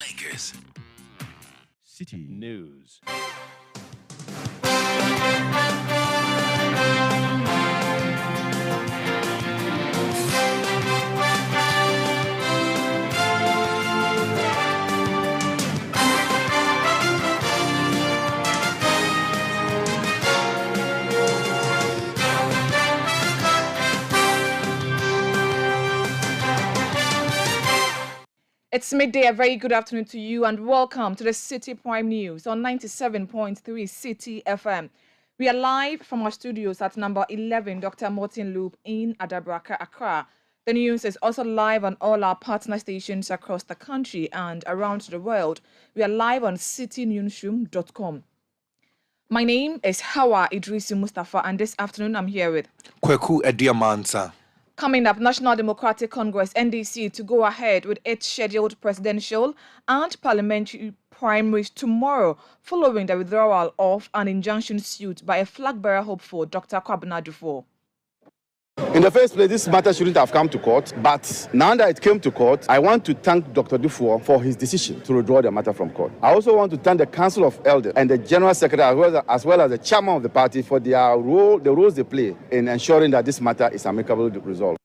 Lakers. Citi News. It's midday. A very good afternoon to you and welcome to the Citi Prime News on 97.3 Citi FM. We are live from our studios at number 11 Dr. Martin Loop in Adabraka, Accra. The news is also live on all our partner stations across the country and around the world. We are live on citinewsroom.com. My name is Hawah Iddrisu Mustapha, and this afternoon I'm here with Kwaku Ansah. Coming up, National Democratic Congress, NDC, to go ahead with its scheduled presidential and parliamentary primaries tomorrow, following the withdrawal of an injunction suit by a flag-bearer hopeful, Dr. Kwaku. In the first place, this matter shouldn't have come to court, but now that it came to court, I want to thank Dr. Dufour for his decision to withdraw the matter from court. I also want to thank the Council of Elders and the General Secretary as well as the chairman of the party for the roles they play in ensuring that this matter is amicably resolved.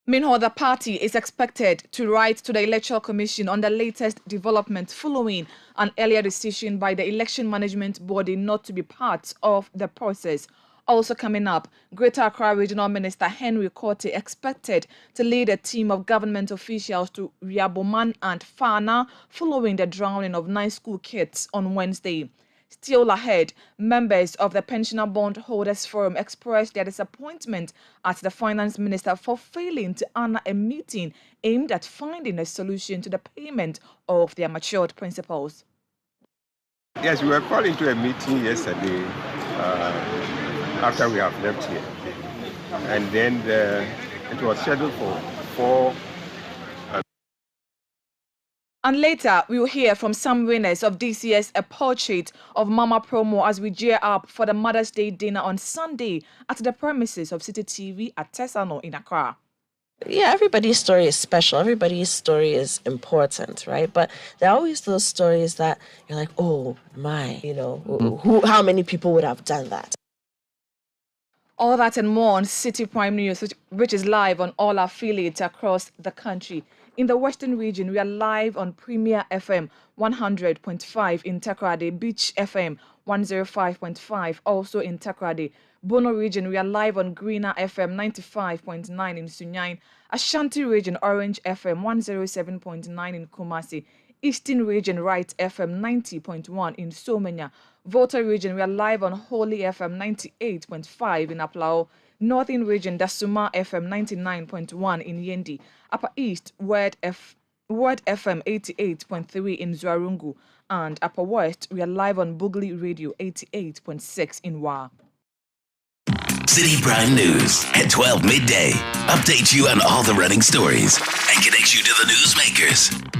Meanwhile, the party is expected to write to the Electoral Commission on the latest development following an earlier decision by the Election Management Body not to be part of the process. Also coming up, Greater Accra Regional Minister Henry Korte expected to lead a team of government officials to Riaboman and Fana following the drowning of 9 school kids on Wednesday. Still ahead, members of the Pensioner Bond Holders Forum expressed their disappointment at the Finance Minister for failing to honor a meeting aimed at finding a solution to the payment of their matured principals. Yes, we were called into a meeting yesterday after we have left here. And then it was scheduled for 4. And later, we will hear from some winners of DCS A Portrait of Mama promo as we gear up for the Mother's Day dinner on Sunday at the premises of Citi TV at Tesano in Accra. Yeah, everybody's story is special. Everybody's story is important, right? But there are always those stories that you're like, oh my, how many people would have done that? All that and more on Citi Prime News, which is live on all our affiliates across the country. In the Western region, we are live on Premier FM 100.5 in Takoradi, Beach FM 105.5, also in Takoradi. Bono region, we are live on Greener FM 95.9 in Sunyani. Ashanti region, Orange FM 107.9 in Kumasi. Eastern region, Right FM 90.1 in Somenya. Volta region, we are live on Holy FM 98.5 in Aplao. Northern region, Dasuma FM 99.1 in Yendi. Upper East, Word FM 88.3 in Zwarungu. And Upper West, we are live on Bugli Radio 88.6 in Wa. Citi Prime News at 12 midday. Update you on all the running stories and connect you to the newsmakers.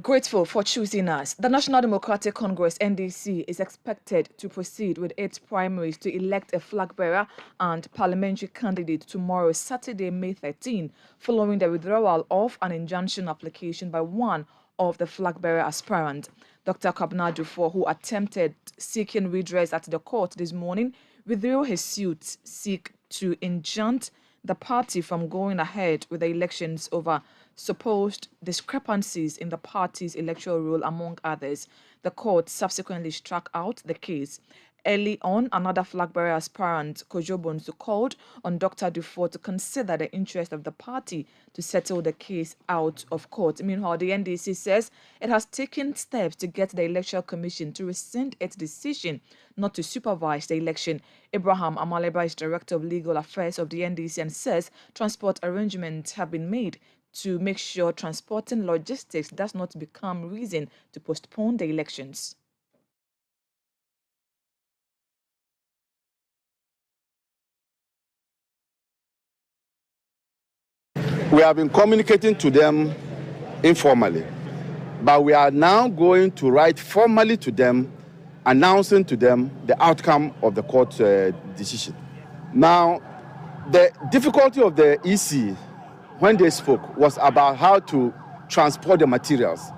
Grateful for choosing us. The National Democratic Congress, NDC, is expected to proceed with its primaries to elect a flag bearer and parliamentary candidate tomorrow, Saturday, May 13, following the withdrawal of an injunction application by one of the flag bearer aspirants. Dr. Kwaku, who attempted seeking redress at the court this morning, withdrew his suit seek to injunct the party from going ahead with the elections over supposed discrepancies in the party's electoral roll, among others. The court subsequently struck out the case. Early on, another flag-bearer aspirant, Kojo Bonsu, called on Dr. Dufour to consider the interest of the party to settle the case out of court. Meanwhile, the NDC says it has taken steps to get the Electoral Commission to rescind its decision not to supervise the election. Abraham Amaleba is Director of Legal Affairs of the NDC and says transport arrangements have been made to make sure transporting logistics does not become reason to postpone the elections. We have been communicating to them informally, but we are now going to write formally to them, announcing to them the outcome of the court decision. Now, the difficulty of the EC when they spoke was about how to transport the materials.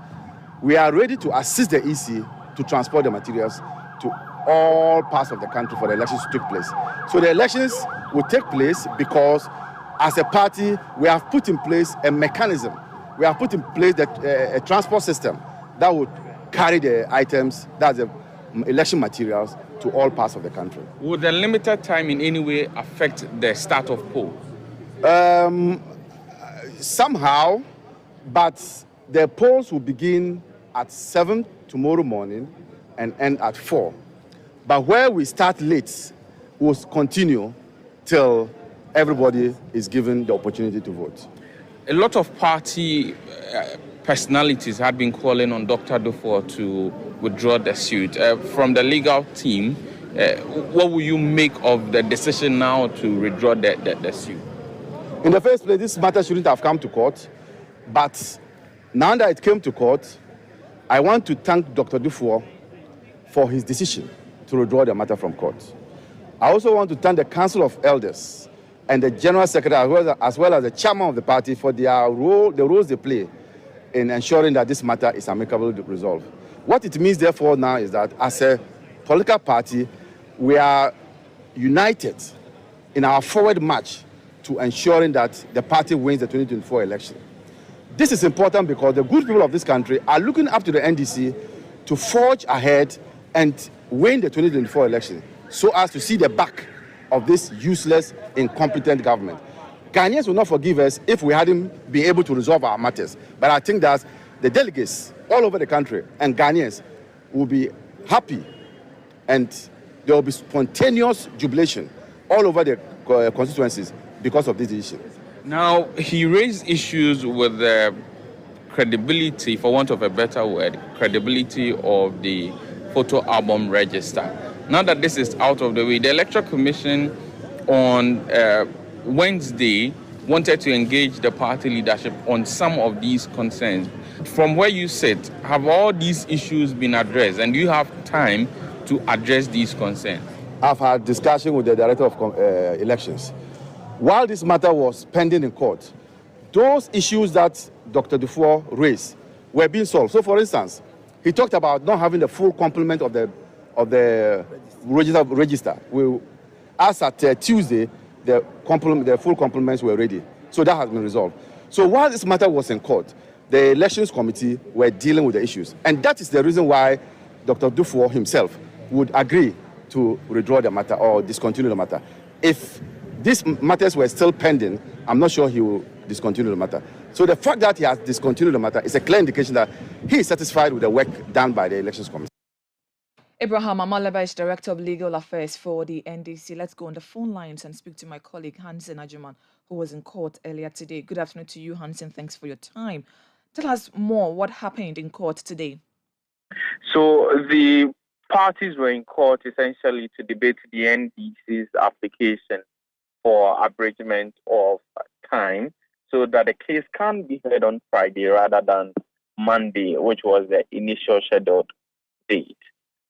We are ready to assist the EC to transport the materials to all parts of the country for the elections to take place. So the elections will take place because as a party, we have put in place a mechanism. We have put in place a transport system that would carry the items, that's the election materials, to all parts of the country. Would the limited time in any way affect the start of poll? Somehow, but the polls will begin at 7 tomorrow morning and end at 4. But where we start late, we'll continue till everybody is given the opportunity to vote. A lot of party personalities had been calling on Dr. Dufour to withdraw the suit. From the legal team, what will you make of the decision now to withdraw the suit? In the first place, this matter shouldn't have come to court. But now that it came to court, I want to thank Dr. Dufour for his decision to withdraw the matter from court. I also want to thank the Council of Elders and the General Secretary, as well as the chairman of the party, for their role, the roles they play in ensuring that this matter is amicably resolved. What it means, therefore, now is that as a political party, we are united in our forward march to ensuring that the party wins the 2024 election. This is important because the good people of this country are looking up to the NDC to forge ahead and win the 2024 election so as to see the back of this useless, incompetent government. Ghanaians will not forgive us if we hadn't been able to resolve our matters. But I think that the delegates all over the country and Ghanaians will be happy and there will be spontaneous jubilation all over the constituencies because of this issue. Now, he raised issues with the credibility, for want of a better word, credibility of the photo album register. Now that this is out of the way, the Electoral Commission on Wednesday wanted to engage the party leadership on some of these concerns. From where you sit, have all these issues been addressed, and do you have time to address these concerns? I've had discussion with the Director of Elections. While this matter was pending in court, those issues that Dr. Dufour raised were being solved. So, for instance, he talked about not having the full complement of the register. As at Tuesday, the full complements were ready. So that has been resolved. So while this matter was in court, the elections committee were dealing with the issues. And that is the reason why Dr. Dufour himself would agree to withdraw the matter or discontinue the matter. If these matters were still pending, I'm not sure he will discontinue the matter. So the fact that he has discontinued the matter is a clear indication that he is satisfied with the work done by the elections committee. Abraham Amaleba is Director of Legal Affairs for the NDC. Let's go on the phone lines and speak to my colleague Hansen Aduamah, who was in court earlier today. Good afternoon to you, Hansen. Thanks for your time. Tell us more what happened in court today. So the parties were in court essentially to debate the NDC's application for abridgment of time so that the case can be heard on Friday rather than Monday, which was the initial scheduled date.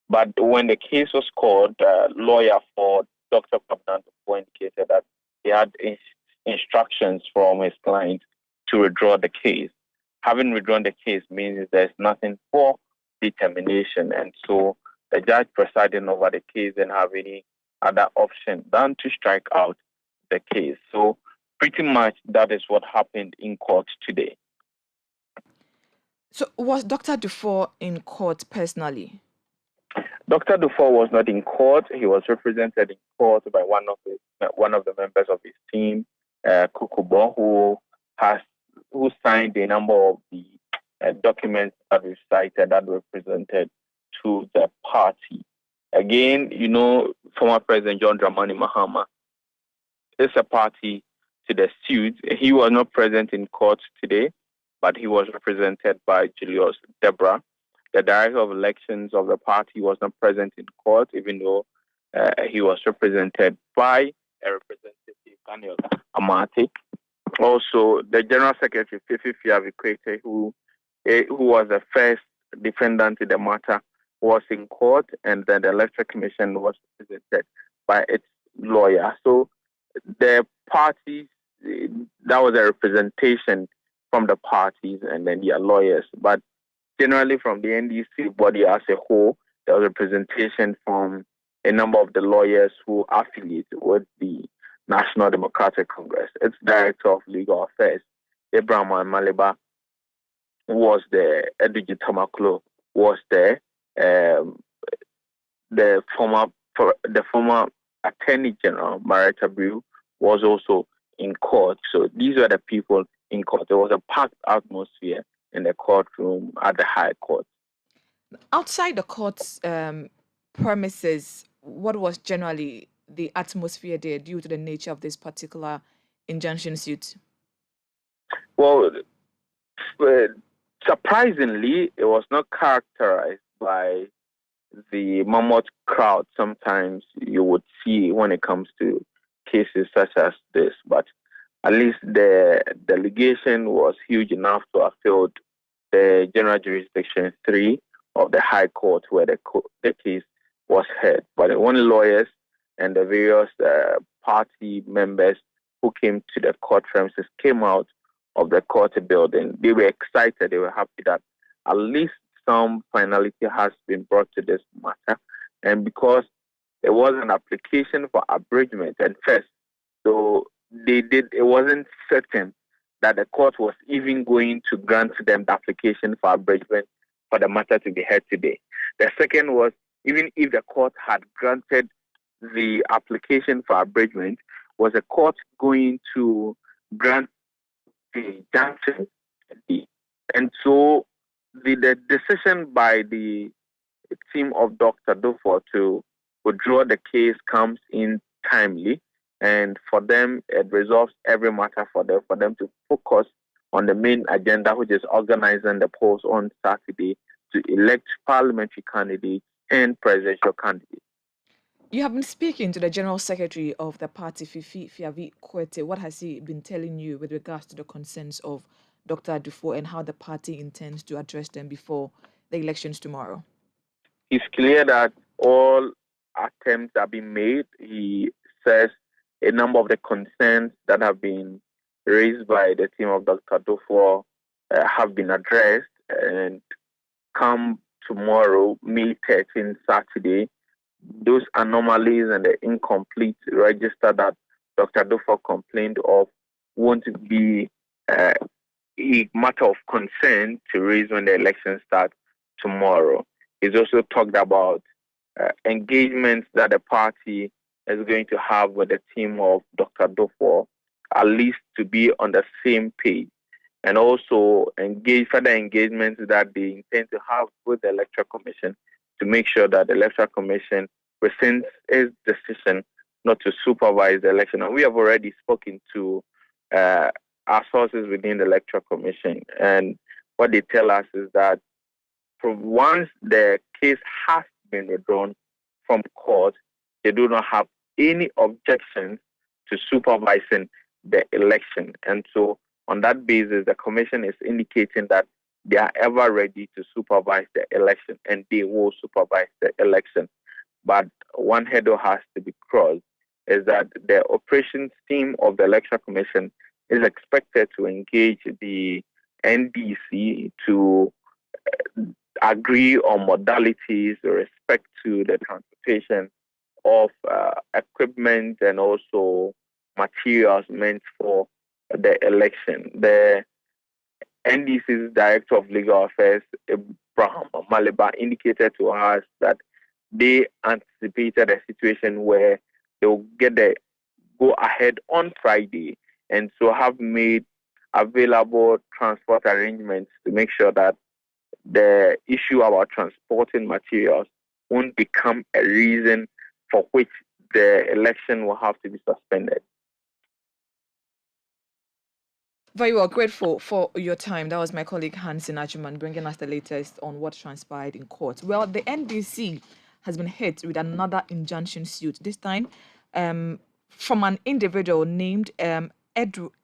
But when the case was called, the lawyer for Dr. Kwaku indicated that he had instructions from his client to withdraw the case. Having withdrawn the case means there's nothing for determination, and so the judge presiding over the case didn't have any other option than to strike out the case. So pretty much that is what happened in court today. So was Dr. Dufour in court personally? Dr. Dufour was not in court. He was represented in court by one of the members of his team, Kwaku, who signed a number of the documents that we cited that were presented to the party. Again, former President John Dramani Mahama is a party to the suit. He was not present in court today, but he was represented by Julius Debra. The Director of Elections of the party was not present in court, even though he was represented by a representative, Daniel Amati. Also, the General Secretary, Fifi Fiavikwete, who was the first defendant in the matter, was in court, and then the Electoral Commission was represented by its lawyer. So the parties, that was a representation from the parties and then their lawyers. But generally from the NDC body as a whole, there was representation from a number of the lawyers who affiliate with the National Democratic Congress. Its Director of Legal Affairs, Aduamah Maliba, was there. Iddrisu was there. The former Attorney General, Marita Brew, was also in court. So these were the people in court. There was a packed atmosphere in the courtroom at the High Court. Outside the court's premises, what was generally the atmosphere there due to the nature of this particular injunction suit? Well, surprisingly, it was not characterized by the mammoth crowd sometimes you would see when it comes to cases such as this. But at least the delegation was huge enough to have filled the General Jurisdiction 3 of the High Court where the case was heard. But only lawyers and the various party members who came to the court premises came out of the court building. They were excited. They were happy that at least some finality has been brought to this matter. And because there was an application for abridgment at first, so it wasn't certain that the court was even going to grant them the application for abridgment for the matter to be heard today. The second was, even if the court had granted the application for abridgment, was the court going to grant the injunction? And so the decision by the team of Dr. Dufour to withdraw the case comes in timely, and for them it resolves every matter for them to focus on the main agenda, which is organizing the polls on Saturday to elect parliamentary candidates and presidential candidates. You have been speaking to the General Secretary of the party, Fifi Fiavi Kwete. What has he been telling you with regards to the concerns of Dr. Dufour and how the party intends to address them before the elections tomorrow? It's clear that all attempts have been made. He says a number of the concerns that have been raised by the team of Dr. Dufour have been addressed, and come tomorrow, May 13th, Saturday, those anomalies and the incomplete register that Dr. Dufour complained of won't be a matter of concern to raise when the elections start tomorrow. He's also talked about engagements that the party is going to have with the team of Dr. Dufour, at least to be on the same page, and also further engagements that they intend to have with the Electoral Commission to make sure that the Electoral Commission rescinds its decision not to supervise the election. And we have already spoken to our sources within the Electoral Commission, and what they tell us is that once the case has been withdrawn from court, they do not have any objections to supervising the election. And so on that basis, the Commission is indicating that they are ever ready to supervise the election, and they will supervise the election. But one hurdle has to be crossed, is that the operations team of the Electoral Commission is expected to engage the NDC to agree on modalities with respect to the transportation of equipment and also materials meant for the election. The NDC's Director of Legal Affairs, Aduamah Maliba, indicated to us that they anticipated a situation where they will get the go ahead on Friday, and so have made available transport arrangements to make sure that the issue about transporting materials won't become a reason for which the election will have to be suspended. Very well, grateful for your time. That was my colleague Hansen Achuman bringing us the latest on what transpired in court. Well, the NDC has been hit with another injunction suit, this time from an individual named Edgar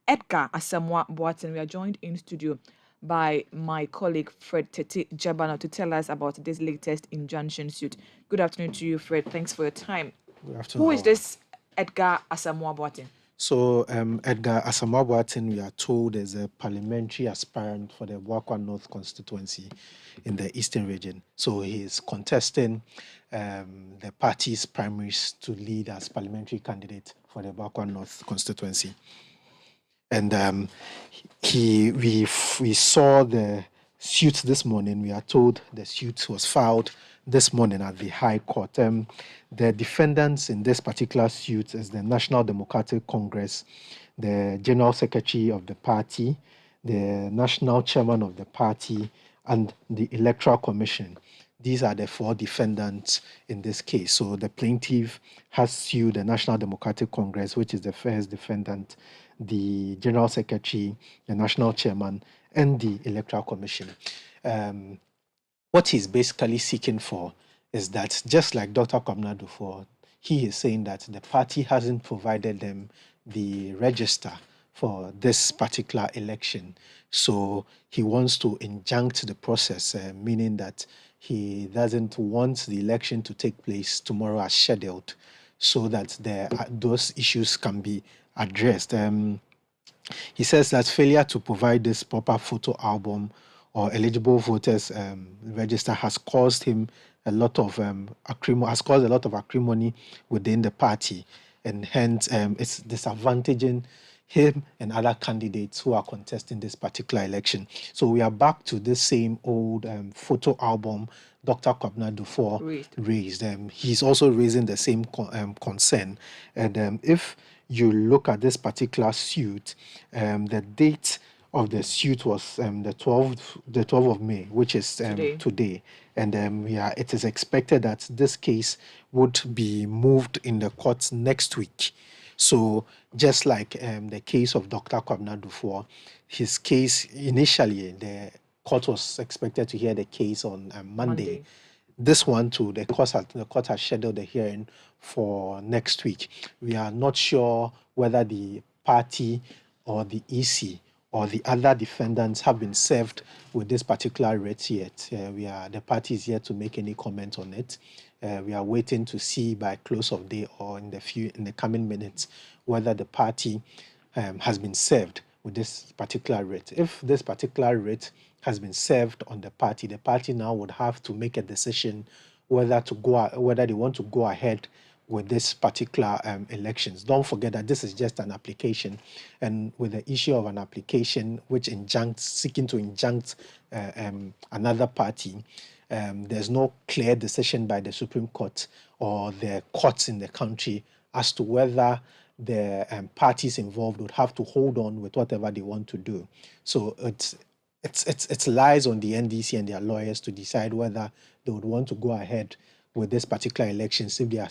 Asamoah Boateng. We are joined in studio by my colleague Fred Tete Jabano to tell us about this latest injunction suit. Good afternoon to you, Fred. Thanks for your time. Good afternoon. Who is this Edgar Asamoah Boateng? So, Edgar Asamoah, we are told, is a parliamentary aspirant for the Hawah North constituency in the Eastern region. So, he is contesting the party's primaries to lead as parliamentary candidate for the Hawah North constituency. And we saw the suit this morning. We are told the suit was filed this morning at the High Court. The defendants in this particular suit is the National Democratic Congress, the General Secretary of the party, the National Chairman of the party, and the Electoral Commission. These are the four defendants in this case. So the plaintiff has sued the National Democratic Congress, which is the first defendant, the General Secretary, the National Chairman, and the Electoral Commission. What he's basically seeking for is that, just like Dr. Kwabena Dufour, he is saying that the party hasn't provided them the register for this particular election. So he wants to injunct the process, meaning that he doesn't want the election to take place tomorrow as scheduled, so that those issues can be addressed. He says that failure to provide this proper photo album or eligible voters register has caused him a lot of acrimony within the party, and hence it's disadvantaging him and other candidates who are contesting this particular election. So we are back to the same old photo album Dr. Kwabena Dufour raised. He's also raising the same concern. And if you look at this particular suit, the date of the suit was the 12th of May, which is today. And it is expected that this case would be moved in the courts next week. So just like the case of Dr. Kwabena Dufour, his case initially, the court was expected to hear the case on Monday. This one too, the court has scheduled the hearing for next week. We are not sure whether the party or the EC or the other defendants have been served with this particular writ yet. The party is yet to make any comment on it. We are waiting to see by close of day or in the coming minutes whether the party has been served with this particular writ. If this particular writ has been served on the party now would have to make a decision whether they want to go ahead with this particular elections. Don't forget that this is just an application, and with the issue of an application which seeking to injunct another party, there's no clear decision by the Supreme Court or the courts in the country as to whether the parties involved would have to hold on with whatever they want to do. So it lies on the NDC and their lawyers to decide whether they would want to go ahead with this particular election if they are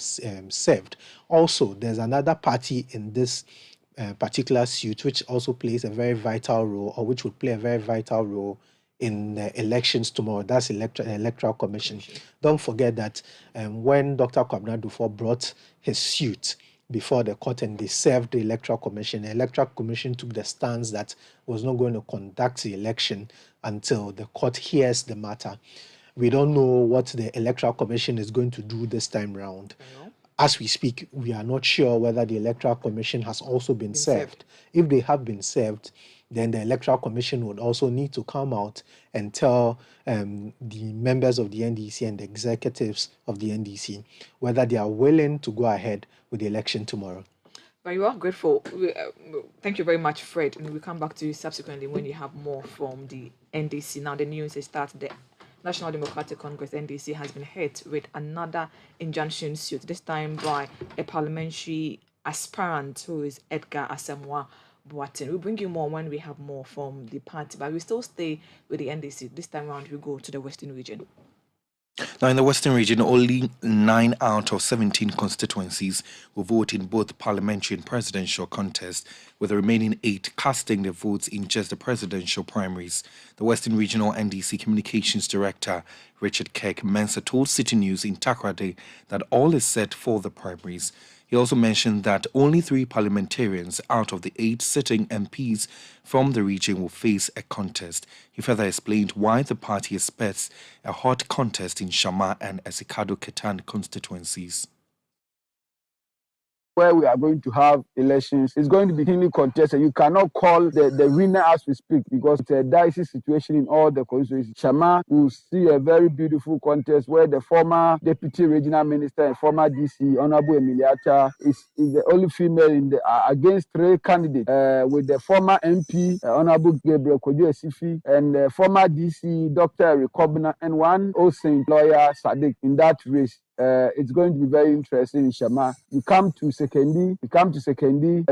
served. Also, there's another party in this particular suit which also plays a very vital role, or which would play a very vital role in the elections tomorrow. That's Electoral Commission. Don't forget that when Dr. Kwabena Dufour brought his suit before the court and they served the Electoral Commission took the stance that was not going to conduct the election until the court hears the matter. We don't know what the Electoral Commission is going to do this time round. As we speak, we are not sure whether the Electoral Commission has also been served. If they have been served, then the Electoral Commission would also need to come out and tell the members of the NDC and the executives of the NDC whether they are willing to go ahead with the election tomorrow. Very well, grateful. Thank you very much, Fred. And we'll come back to you subsequently when you have more from the NDC. Now, the news is that the National Democratic Congress, NDC, has been hit with another injunction suit, this time by a parliamentary aspirant who is Edgar Asamoah. We'll bring you more when we have more from the party, but we still stay with the NDC. This time around, we go to the Western region. Now, in the Western region, only 9 out of 17 constituencies will vote in both parliamentary and presidential contests, with the remaining 8 casting their votes in just the presidential primaries. The Western Regional NDC Communications Director, Richard Kirk Mensah, told Citi News in Takoradi that all is set for the primaries. He also mentioned that only 3 parliamentarians out of the 8 sitting MPs from the region will face a contest. He further explained why the party expects a hot contest in Shama and Esikado Ketan constituencies. where we are going to have elections is going to be keenly contested. You cannot call the winner as we speak because it's a dicey situation in all the constituencies. Shama will see a very beautiful contest where the former deputy regional minister and former DC, Honorable Emiliata, is the only female in the against 3 candidates with the former MP, Honorable Gabriel Kojo Esifi, and the former DC, Dr. Eric Kobna, and one Osain lawyer, Sadiq, in that race. It's going to be very interesting in Shama. You come to Sekendi,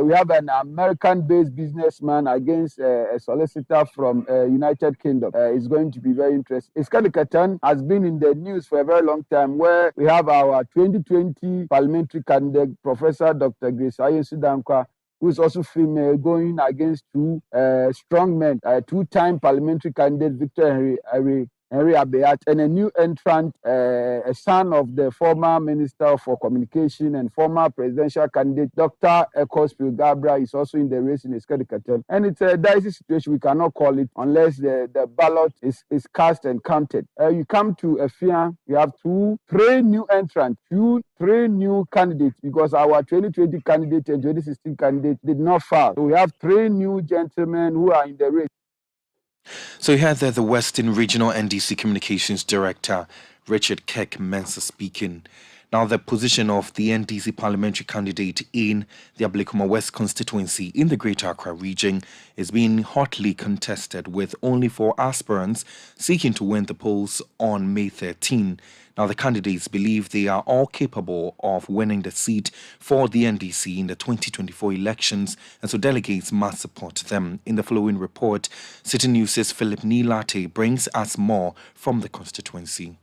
we have an American-based businessman against a solicitor from United Kingdom. It's going to be very interesting. Iskadikatan has been in the news for a very long time, where we have our 2020 parliamentary candidate, Professor Dr. Grace Ayensu-Dankwa, who is also female, going against 2 strong men, 2-time parliamentary candidate Victor Henry Abeat, and a new entrant, a son of the former Minister for Communication and former presidential candidate, Dr. Ekos Pilgabra, is also in the race in Iskadikatan. And it's a dicey situation. We cannot call it unless the ballot is cast and counted. You come to Efia, you have 3 new entrants, 3 new candidates, because our 2020 candidate and 2016 candidate did not file. So we have 3 new gentlemen who are in the race. So you had there the Western Regional NDC Communications Director, Richard Kek-Mensah, speaking. Now, the position of the NDC parliamentary candidate in the Ablekuma West constituency in the Greater Accra region is being hotly contested, with only 4 aspirants seeking to win the polls on May 13. Now, the candidates believe they are all capable of winning the seat for the NDC in the 2024 elections, and so delegates must support them. In the following report, Citi News' Philip Nilate brings us more from the constituency.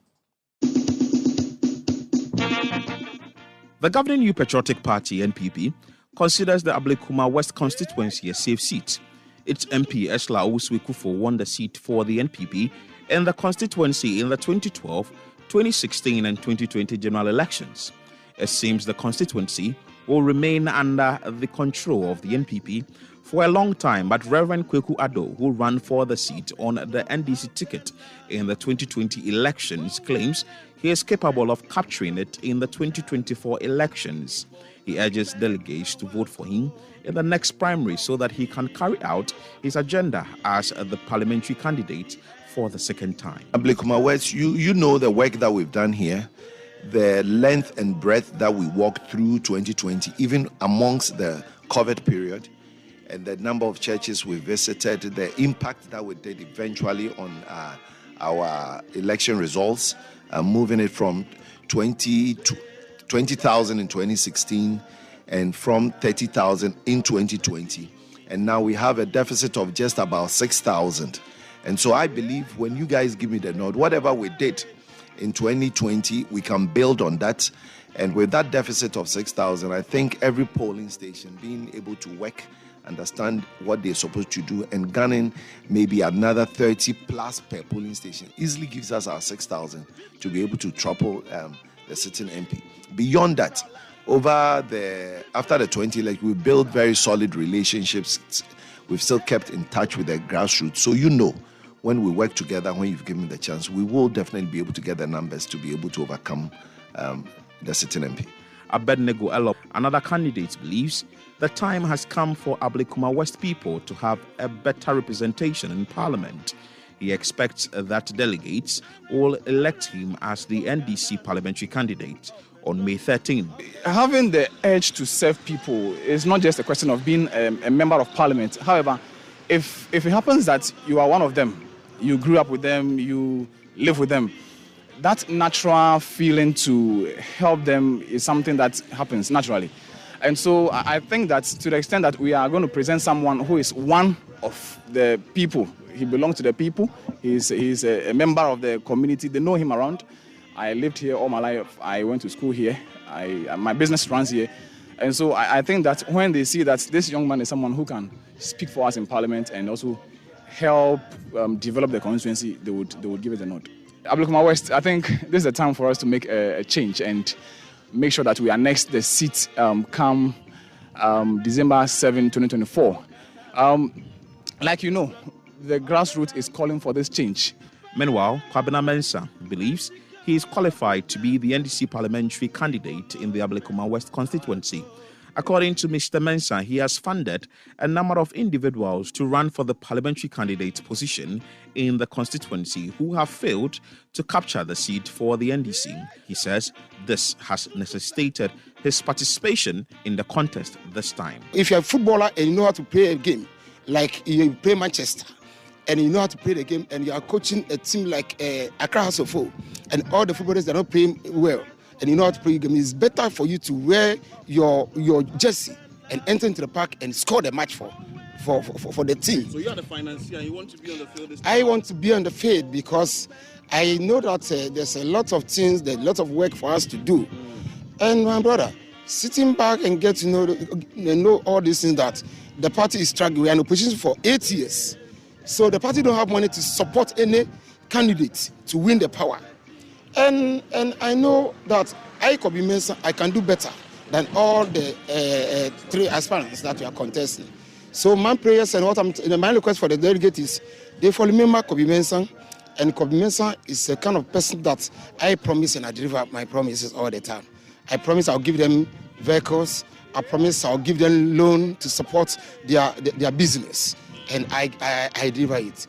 The governing New Patriotic Party, NPP, considers the Ablekuma West constituency a safe seat. Its MP, Esla Owusu-Ekufo, won the seat for the NPP in the constituency in the 2012, 2016 and 2020 general elections. It seems the constituency will remain under the control of the NPP for a long time, but Reverend Kwaku Ado, who ran for the seat on the NDC ticket in the 2020 elections, claims he is capable of capturing it in the 2024 elections. He urges delegates to vote for him in the next primary so that he can carry out his agenda as the parliamentary candidate for the second time. Ablekuma West, you know the work that we've done here, the length and breadth that we walked through 2020, even amongst the COVID period, and the number of churches we visited, the impact that we did eventually on our election results, moving it from 20,000 in 2016 and from 30,000 in 2020. And now we have a deficit of just about 6,000. And so I believe when you guys give me the nod, whatever we did in 2020, we can build on that. And with that deficit of 6,000, I think every polling station being able to work, understand what they're supposed to do, and gunning maybe another 30 plus per polling station easily gives us our 6,000 to be able to topple the sitting MP. Beyond that, after the 20 election, we built very solid relationships. We've still kept in touch with the grassroots. So when we work together, when you've given me the chance, we will definitely be able to get the numbers to be able to overcome the sitting MP. Abednego Elop, another candidate, believes the time has come for Ablekuma West people to have a better representation in Parliament. He expects that delegates will elect him as the NDC parliamentary candidate on May 13. Having the urge to serve people is not just a question of being a member of Parliament. However, if it happens that you are one of them, you grew up with them, you live with them, that natural feeling to help them is something that happens naturally. And so I think that to the extent that we are going to present someone who is one of the people, he belongs to the people, he's a member of the community, they know him around. I lived here all my life, I went to school here, my business runs here. And so I think that when they see that this young man is someone who can speak for us in Parliament and also help develop the constituency, they would give it a nod. Ablekuma West, I think this is the time for us to make a change and make sure that we annex the seat come December 7, 2024. Like you know, the grassroots is calling for this change. Meanwhile, Kwabena Mensah believes he is qualified to be the NDC parliamentary candidate in the Ablekuma West constituency. According to Mr. Mensah, he has funded a number of individuals to run for the parliamentary candidate position in the constituency who have failed to capture the seat for the NDC. He says this has necessitated his participation in the contest this time. If you're a footballer and you know how to play a game, like you play Manchester, and you know how to play the game, and you are coaching a team like Accra House of Folk, and all the footballers that are not playing well, and you know how to play the game, it's better for you to wear your jersey and enter into the park and score the match for the team. So you are the financier and you want to be on the field this time? I want to be on the field because I know that there's a lot of things, there's a lot of work for us to do. And my brother, sitting back and get to know all these things that the party is struggling. We are in opposition for 8 years. So the party don't have money to support any candidate to win the power. And I know that I could be Mensah, I can do better than all the 3 aspirants that we are contesting. So my prayers and my request for the delegate is they follow me, Kobe Mensah, and Kobe Mensah is a kind of person that I promise and I deliver my promises all the time. I promise I'll give them vehicles. I promise I'll give them loan to support their business, and I deliver it.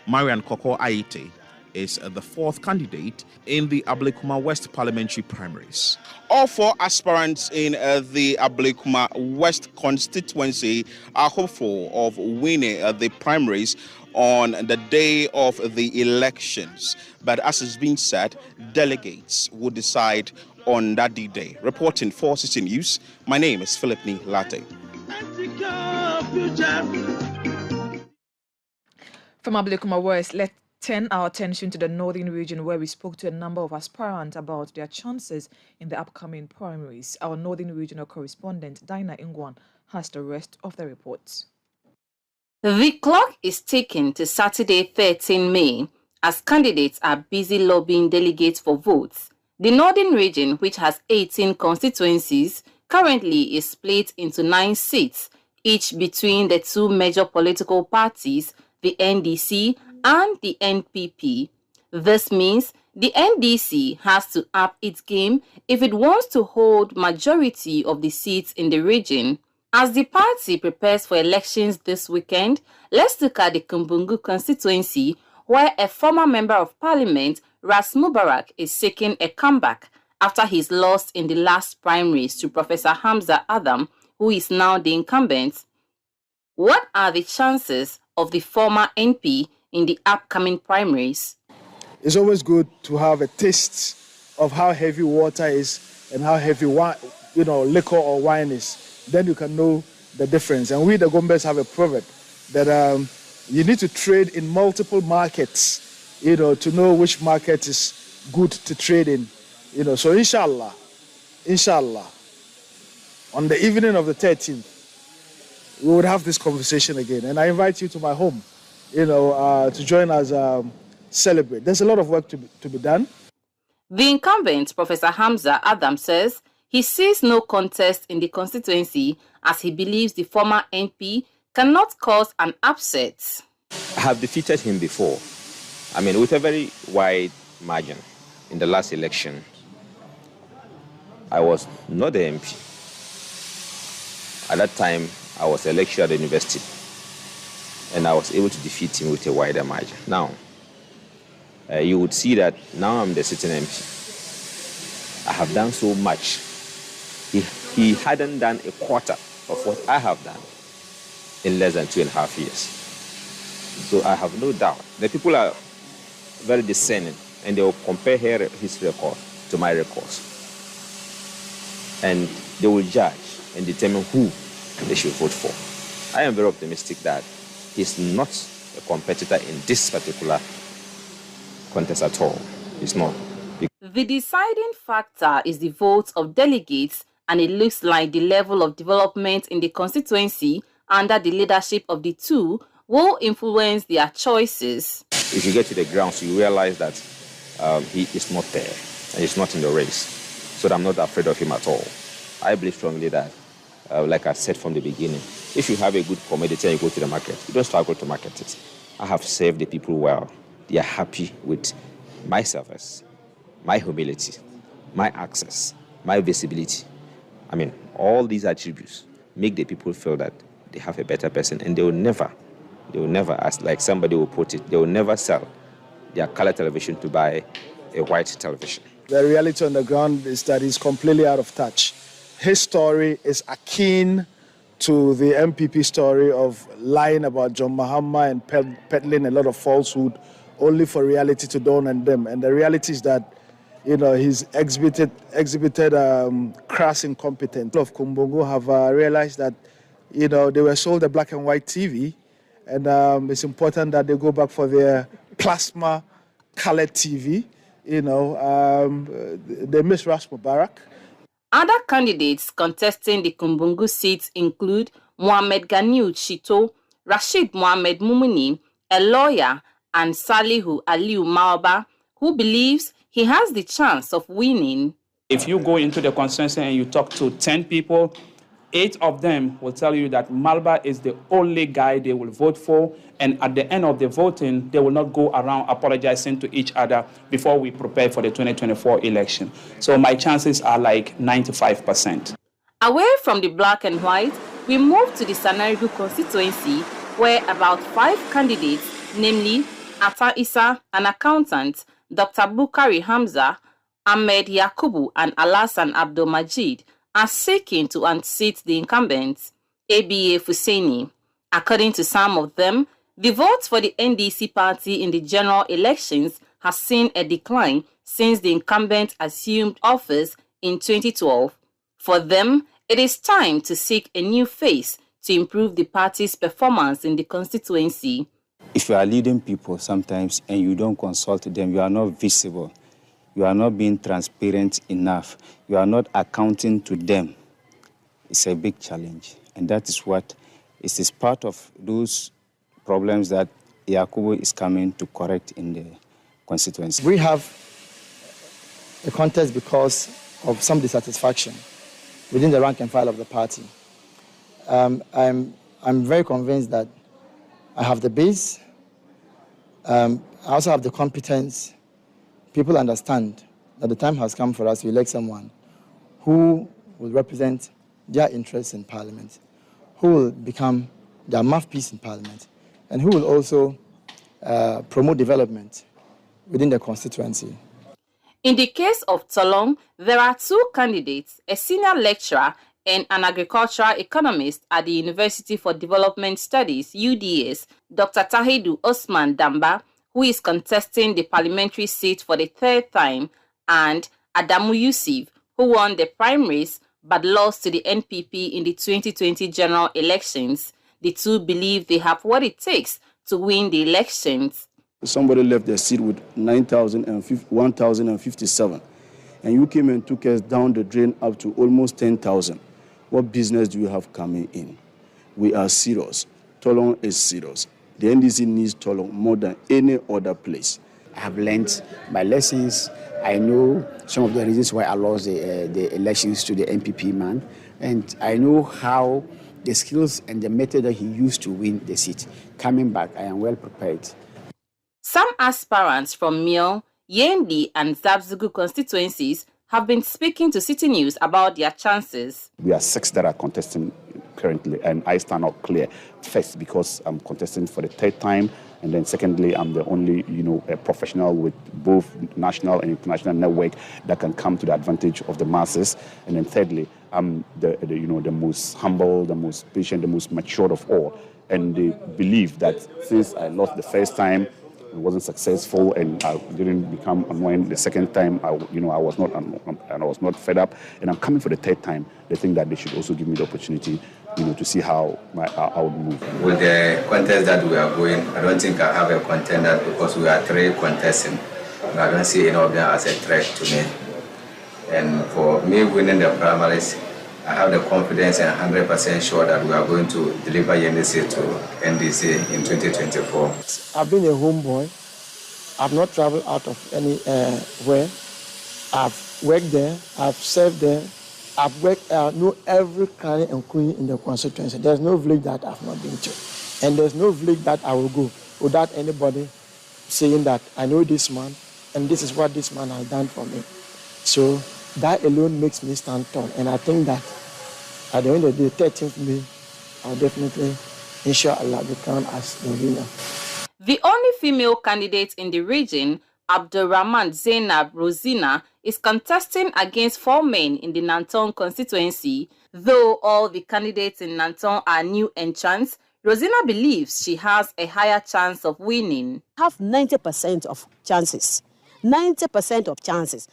Marian Koko Aite is the 4th candidate in the Ablekuma West parliamentary primaries. All 4 aspirants in the Ablekuma West constituency are hopeful of winning the primaries on the day of the elections. But as has been said, delegates will decide on that day. Reporting for Citi News, my name is Philip Ni Latte. From Ablekuma West, let's turn our attention to the northern region where we spoke to a number of aspirants about their chances in the upcoming primaries. Our northern regional correspondent, Dinah Ingwan, has the rest of the report. The clock is ticking to Saturday, 13 May, as candidates are busy lobbying delegates for votes. The northern region, which has 18 constituencies, currently is split into 9 seats, each between the 2 major political parties, the NDC and the NPP. This means the NDC has to up its game if it wants to hold majority of the seats in the region. As the party prepares for elections this weekend, let's look at the Kumbungu constituency, where a former member of parliament, Ras Mubarak, is seeking a comeback after his loss in the last primaries to Professor Hamza Adam, who is now the incumbent. What are the chances of the former NP in the upcoming primaries? It's always good to have a taste of how heavy water is and how heavy liquor or wine is. Then you can know the difference. And we, the Gombes, have a proverb that you need to trade in multiple markets, to know which market is good to trade in. So inshallah, on the evening of the 13th, we would have this conversation again. And I invite you to my home, to join us celebrate. There's a lot of work to be done. The incumbent, Professor Hamza Adam, says he sees no contest in the constituency as he believes the former NP cannot cause an upset. I have defeated him before. With a very wide margin. In the last election, I was not the MP. At that time, I was a lecturer at the university, and I was able to defeat him with a wider margin. Now, you would see that now I'm the sitting MP. I have done so much. He hadn't done a quarter of what I have done in less than 2.5 years. So I have no doubt. The people are very discerning, and they will compare his record to my records. And they will judge and determine who they should vote for. I am very optimistic that he's not a competitor in this particular contest at all. He's not. The deciding factor is the votes of delegates, and it looks like the level of development in the constituency under the leadership of the two will influence their choices. If you get to the grounds, you realize that he is not there and he's not in the race. So I'm not afraid of him at all. I believe strongly that, like I said from the beginning, if you have a good commodity and you go to the market, you don't struggle to market it. I have served the people well. They are happy with my service, my humility, my access, my visibility. All these attributes make the people feel that they have a better person, and they will never, as like somebody will put it, they will never sell their color television to buy a white television. The reality on the ground is that he's completely out of touch. His story is akin to the MPP story of lying about John Mahama and peddling a lot of falsehood only for reality to dawn on them. And the reality is that, he's exhibited crass incompetence. Of Kumbongo have realized that, they were sold a black and white TV, and it's important that they go back for their plasma colored TV. They miss Ras Mubarak. Other candidates contesting the Kumbungu seats include Mohamed Ganiu Chito, Rashid Mohamed Mumuni, a lawyer, and Salihu Aliu Maoba, who believes he has the chance of winning. If you go into the constituency and you talk to 10 people, 8 of them will tell you that Malba is the only guy they will vote for, and at the end of the voting, they will not go around apologizing to each other before we prepare for the 2024 election. So my chances are like 95%. Away from the black and white, we move to the Sanarigu constituency, where about 5 candidates, namely Atta Issa, an accountant, Dr. Bukari Hamza, Ahmed Yakubu, and Alasan Abdul Majid, are seeking to unseat the incumbent, ABA Fuseni. According to some of them, the votes for the NDC party in the general elections has seen a decline since the incumbent assumed office in 2012. For them, it is time to seek a new face to improve the party's performance in the constituency. If you are leading people sometimes and you don't consult them, you are not visible. You are not being transparent enough. You are not accounting to them. It's a big challenge. And that is what is part of those problems that Yakubu is coming to correct in the constituency. We have a contest because of some dissatisfaction within the rank and file of the party. I'm very convinced that I have the base. I also have the competence. People understand that the time has come for us to elect someone who will represent their interests in Parliament, who will become their mouthpiece in Parliament, and who will also promote development within the constituency. In the case of Tolong, there are 2 candidates, a senior lecturer and an agricultural economist at the University for Development Studies, UDS, Dr. Tahidu Osman Damba, who is contesting the parliamentary seat for the 3rd time, and Adamu Yusuf, who won the primaries but lost to the NPP in the 2020 general elections. The 2 believe they have what it takes to win the elections. Somebody left their seat with 1,057, and you came and took us down the drain up to almost 10,000. What business do you have coming in? We are serious. Tolong is serious. The NDC needs Tolong more than any other place. I have learned my lessons. I know some of the reasons why I lost the elections to the NPP man, and I know how the skills and the method that he used to win the seat. Coming back, I am well prepared. Some aspirants from Mio, Yendi, and Zabzugu constituencies have been speaking to City News about their chances. We are 6 that are contesting currently, and I stand out clear. First, because I'm contesting for the 3rd time, and then secondly, I'm the only, a professional with both national and international network that can come to the advantage of the masses. And then thirdly, I'm the most humble, the most patient, the most mature of all. And they believe that since I lost the first time, it wasn't successful, and I didn't become annoying the second time. I was not fed up, and I'm coming for the 3rd time. They think that they should also give me the opportunity, to see how I would move. With the contest that we are going, I don't think I have a contender because we are 3 contesting. I don't see any of them as a threat to me. And for me winning the primaries, I have the confidence and 100% sure that we are going to deliver NDC to NDC in 2024. I've been a homeboy. I've not traveled out of anywhere. I've worked there. I've served there. I know every county and queen in the constituency. There's no village that I've not been to. And there's no village that I will go without anybody saying that I know this man and this is what this man has done for me. So that alone makes me stand tall. And I think that at the end of the 13th May, I'll definitely, inshallah, become as the winner. The only female candidate in the region, Abdurrahman Zainab Rosina, is contesting against 4 men in the Nanton constituency. Though all the candidates in Nanton are new entrants, Rosina believes she has a higher chance of winning. Have 90% of chances. 90% of chances.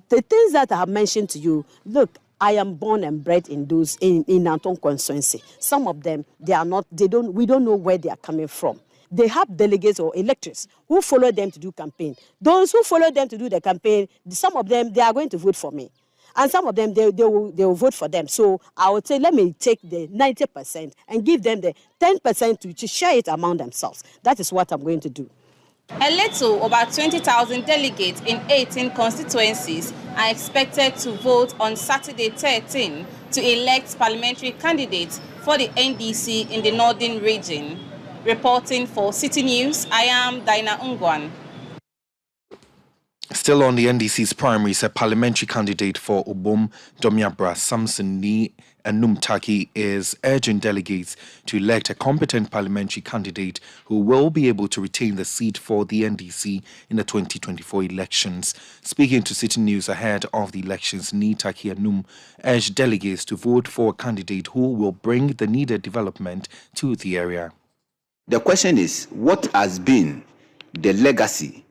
The things that I have mentioned to you, look, I am born and bred in those in Nanton constituency. Some of them, we don't know where they are coming from. They have delegates or electors who follow them to do campaign. Those who follow them to do the campaign, some of them, they are going to vote for me. And some of them, they will vote for them. So I would say, let me take the 90% and give them the 10% to share it among themselves. That is what I'm going to do. A little over 20,000 delegates in 18 constituencies are expected to vote on Saturday 13 to elect parliamentary candidates for the NDC in the northern region. Reporting for Citi News, I am Dinah Ungwan. Still on the NDC's primaries, a parliamentary candidate for Obom Domiabra, Samson Ni Anumtaki, is urging delegates to elect a competent parliamentary candidate who will be able to retain the seat for the NDC in the 2024 elections. Speaking to Citi News ahead of the elections, Ni Taki Anum urged delegates to vote for a candidate who will bring the needed development to the area. The question is, what has been the legacy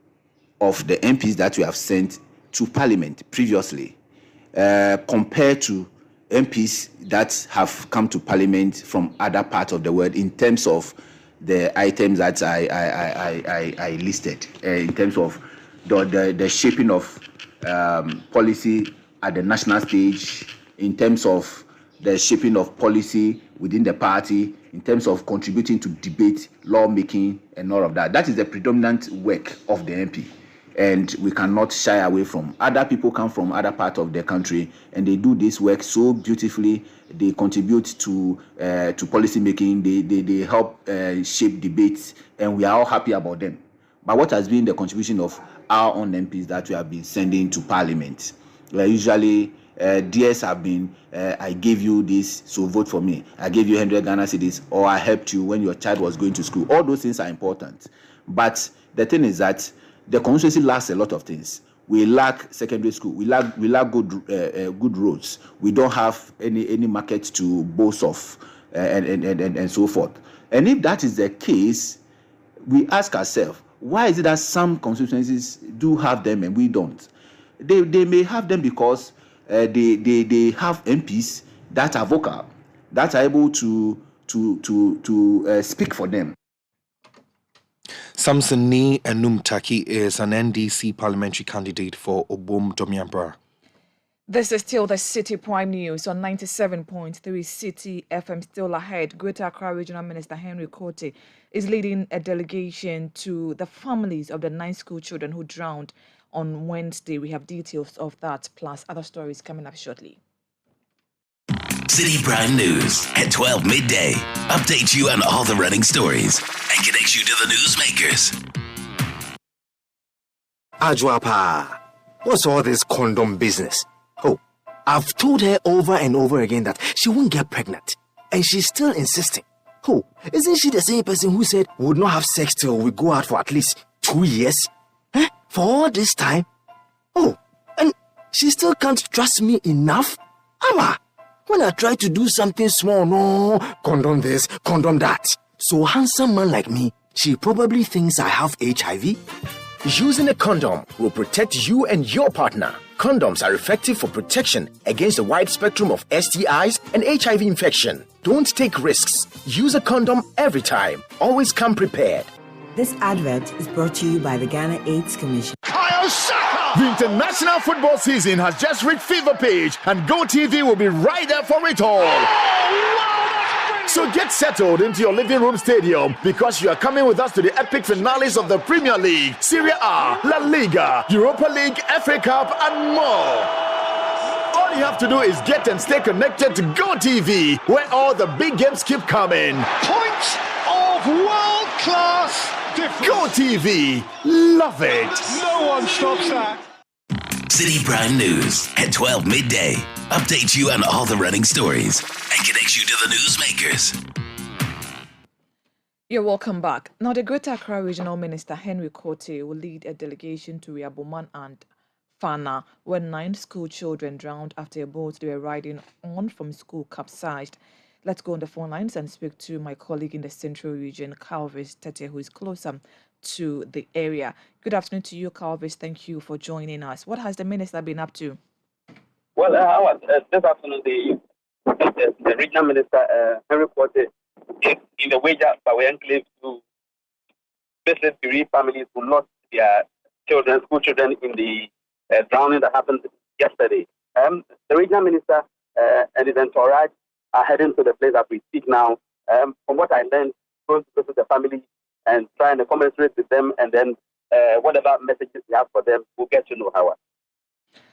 of the MPs that we have sent to Parliament previously compared to MPs that have come to Parliament from other parts of the world in terms of the items that I listed, in terms of the shaping of policy at the national stage, in terms of the shaping of policy within the party, in terms of contributing to debate, lawmaking, and all of that. That is the predominant work of the MP. And we cannot shy away from. Other people come from other parts of the country and they do this work so beautifully. They contribute to policy making. They help shape debates, and we are all happy about them. But what has been the contribution of our own MPs that we have been sending to Parliament? Usually, DS have been, I gave you this, so vote for me. I gave you 100 Ghana cedis, or I helped you when your child was going to school. All those things are important. But the thing is that the constituency lacks a lot of things. We lack secondary school. We lack good roads. We don't have any market to boast of, and so forth. And if that is the case, we ask ourselves, why is it that some constituencies do have them and we don't? They may have them because they have MPs that are vocal, that are able to speak for them. Samson Ni Anumtaki is an NDC parliamentary candidate for Obom Domiabra. This is still the Citi Prime News on 97.3 Citi FM. Still ahead, Greater Accra Regional Minister Henry Kote is leading a delegation to the families of the 9 school children who drowned on Wednesday. We have details of that, plus other stories coming up shortly. Citi Prime News at 12 midday. Updates you on all the running stories and connects you to the newsmakers. Aduamah, what's all this condom business? Oh, I've told her over and over again that she won't get pregnant, and she's still insisting. Oh, isn't she the same person who said we would not have sex till we go out for at least 2 years? Eh? For all this time? Oh, and she still can't trust me enough? Ama, when I try to do something small, no, condom this, condom that. So handsome man like me, she probably thinks I have HIV. Using a condom will protect you and your partner. Condoms are effective for protection against a wide spectrum of STIs and HIV infection. Don't take risks. Use a condom every time. Always come prepared. This advert is brought to you by the Ghana AIDS Commission. The international football season has just reached fever pitch, and GoTV will be right there for it all. So get settled into your living room stadium, because you are coming with us to the epic finales of the Premier League, Serie A, La Liga, Europa League, FA Cup, and more. All you have to do is get and stay connected to GoTV, where all the big games keep coming. Points of world-class difference. GoTV, love it. No one stops that. Citi Prime News at 12 midday updates you on all the running stories and connects you to the newsmakers. You're welcome back. Now, the Greater Accra Regional Minister Henry Quartey will lead a delegation to Aduamah and Fana, where 9 school children drowned after a boat they were riding on from school capsized. Let's go on the phone lines and speak to my colleague in the Central Region, Calvis Tete, who is closer to the area. Good afternoon to you, Calvis. Thank you for joining us. What has the minister been up to? Well, this afternoon, the regional minister, Henry Quartey, is in the Wager Bawe enclave to visit bereaved families who lost their children, school children, in the drowning that happened yesterday. The regional minister and his entourage are heading to the place as we speak now. From what I learned, going to visit the family and trying to commiserate with them, and then whatever messages we have for them, we'll get to know Hawah.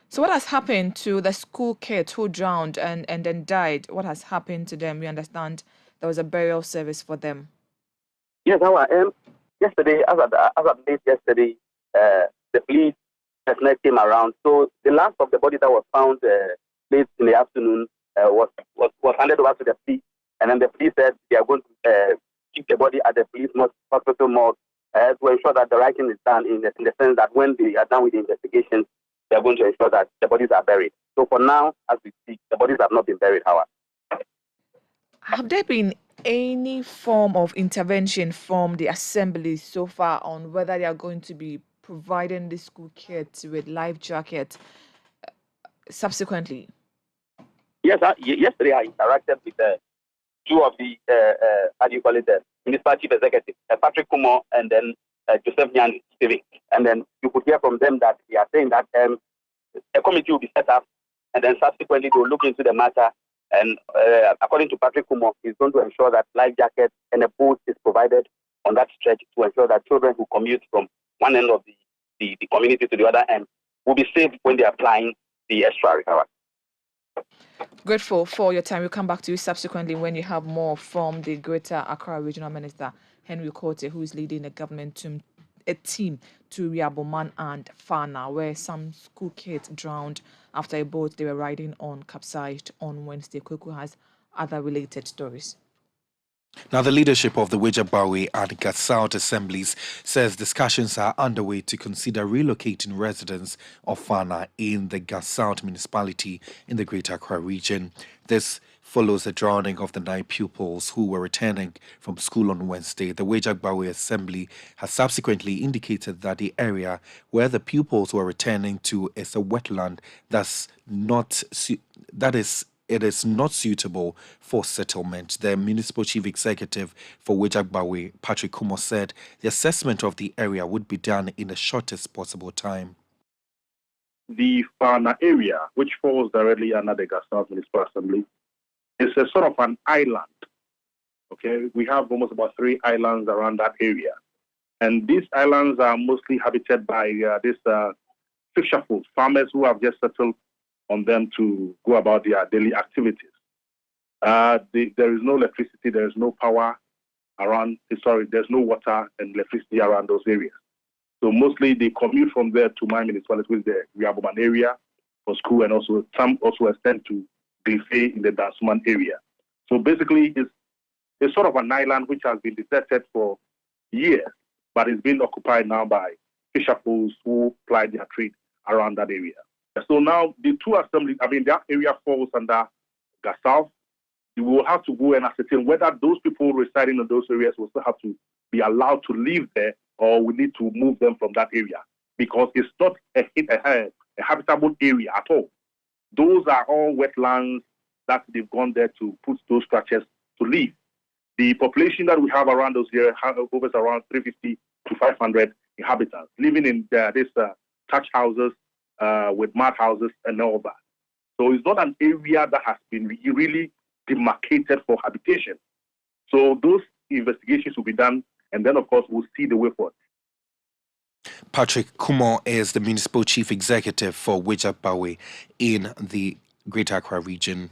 So what has happened to the school kids who drowned and then died? What has happened to them? We understand there was a burial service for them. Yes, Hawah. Yesterday, as of late yesterday, the police personnel came around. So the last of the body that was found late in the afternoon was handed over to the police, and then the police said they are going to keep the body at the police hospital morgue to ensure that the right thing is done in the sense that when they are done with the investigation, they are going to ensure that the bodies are buried. So for now, as we speak, the bodies have not been buried, Hawah. Have there been any form of intervention from the assembly so far on whether they are going to be providing the school kids with life jackets subsequently? Yes, yesterday I interacted with two of the, the municipal chief executive, Patrick Kumar, and then Joseph Nyan Steven. And then you could hear from them that they are saying that a committee will be set up, and then subsequently they will look into the matter. And according to Patrick Kumar, he's going to ensure that life jackets and a boat is provided on that stretch to ensure that children who commute from one end of the community to the other end will be safe when they are flying the extra recovery. Grateful for your time. We'll come back to you subsequently when you have more from the Greater Accra Regional Minister, Henry Quartey, who is leading a team to Aduamah and Fana, where some school kids drowned after a boat they were riding on capsized on Wednesday. Kwaku has other related stories. Now, the leadership of the Wejabawe and Gassaut assemblies says discussions are underway to consider relocating residents of Fana in the Gassaut municipality in the Greater Accra region. This follows the drowning of the 9 pupils who were returning from school on Wednesday. The Wejabawe assembly has subsequently indicated that the area where the pupils were returning to is a wetland it is not suitable for settlement. The municipal chief executive for Wejabawe, Patrick Kumar, said the assessment of the area would be done in the shortest possible time. The Fana area, which falls directly under the Gassaut Municipal Assembly, is a sort of an island. Okay, we have almost about 3 islands around that area. And these islands are mostly habited by fisherfolk, farmers who have just settled on them to go about their daily activities. There is no electricity, there is no power around, there's no water and electricity around those areas. So mostly they commute from there to my municipality, which is the Aduamah area for school, and also some also extend to Grife in the Dansuman area. So basically it's sort of an island which has been deserted for years, but it's been occupied now by fisherfolk who ply their trade around that area. So now the 2 assemblies, that area falls under Gassaut. You will have to go and ascertain whether those people residing in those areas will still have to be allowed to live there, or we need to move them from that area, because it's not a habitable area at all. Those are all wetlands that they've gone there to put those structures to live. The population that we have around those areas hovers around 350 to 500 inhabitants living in these thatch houses with mud houses and all that. So it's not an area that has been really demarcated for habitation. So those investigations will be done, and then, of course, we'll see the way forward. Patrick Kumar is the municipal chief executive for Wejabawe in the Greater Accra region.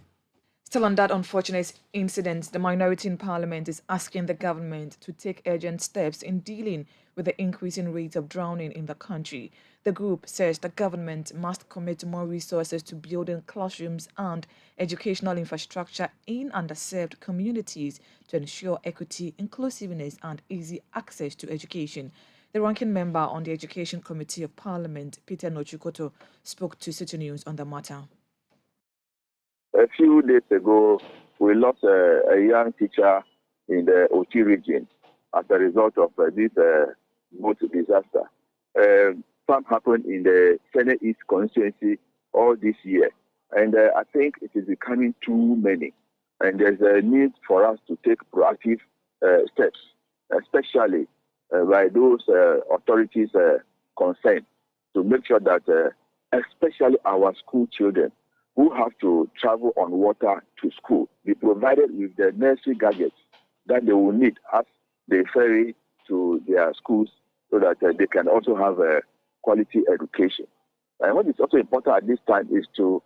Still on that unfortunate incident, the minority in Parliament is asking the government to take urgent steps in dealing with the increasing rate of drowning in the country. The group says the government must commit more resources to building classrooms and educational infrastructure in underserved communities to ensure equity, inclusiveness, and easy access to education. The ranking member on the Education Committee of Parliament, Peter Nochukoto, spoke to Citi News on the matter. A few days ago, we lost a young teacher in the Oti region as a result of this boat disaster. Some happened in the Senate East constituency all this year, and I think it is becoming too many. And there's a need for us to take proactive steps, especially by those authorities concerned, to make sure that especially our school children who have to travel on water to school be provided with the necessary gadgets that they will need as they ferry to their schools so that they can also have a quality education. And what is also important at this time is to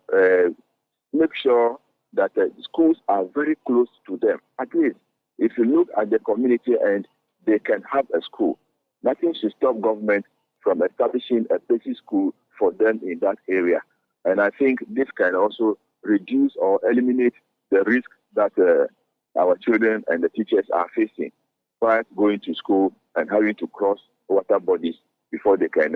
make sure that schools are very close to them. At least, if you look at the community and they can have a school, nothing should stop government from establishing a basic school for them in that area. And I think this can also reduce or eliminate the risk that our children and the teachers are facing while going to school and having to cross water bodies before they can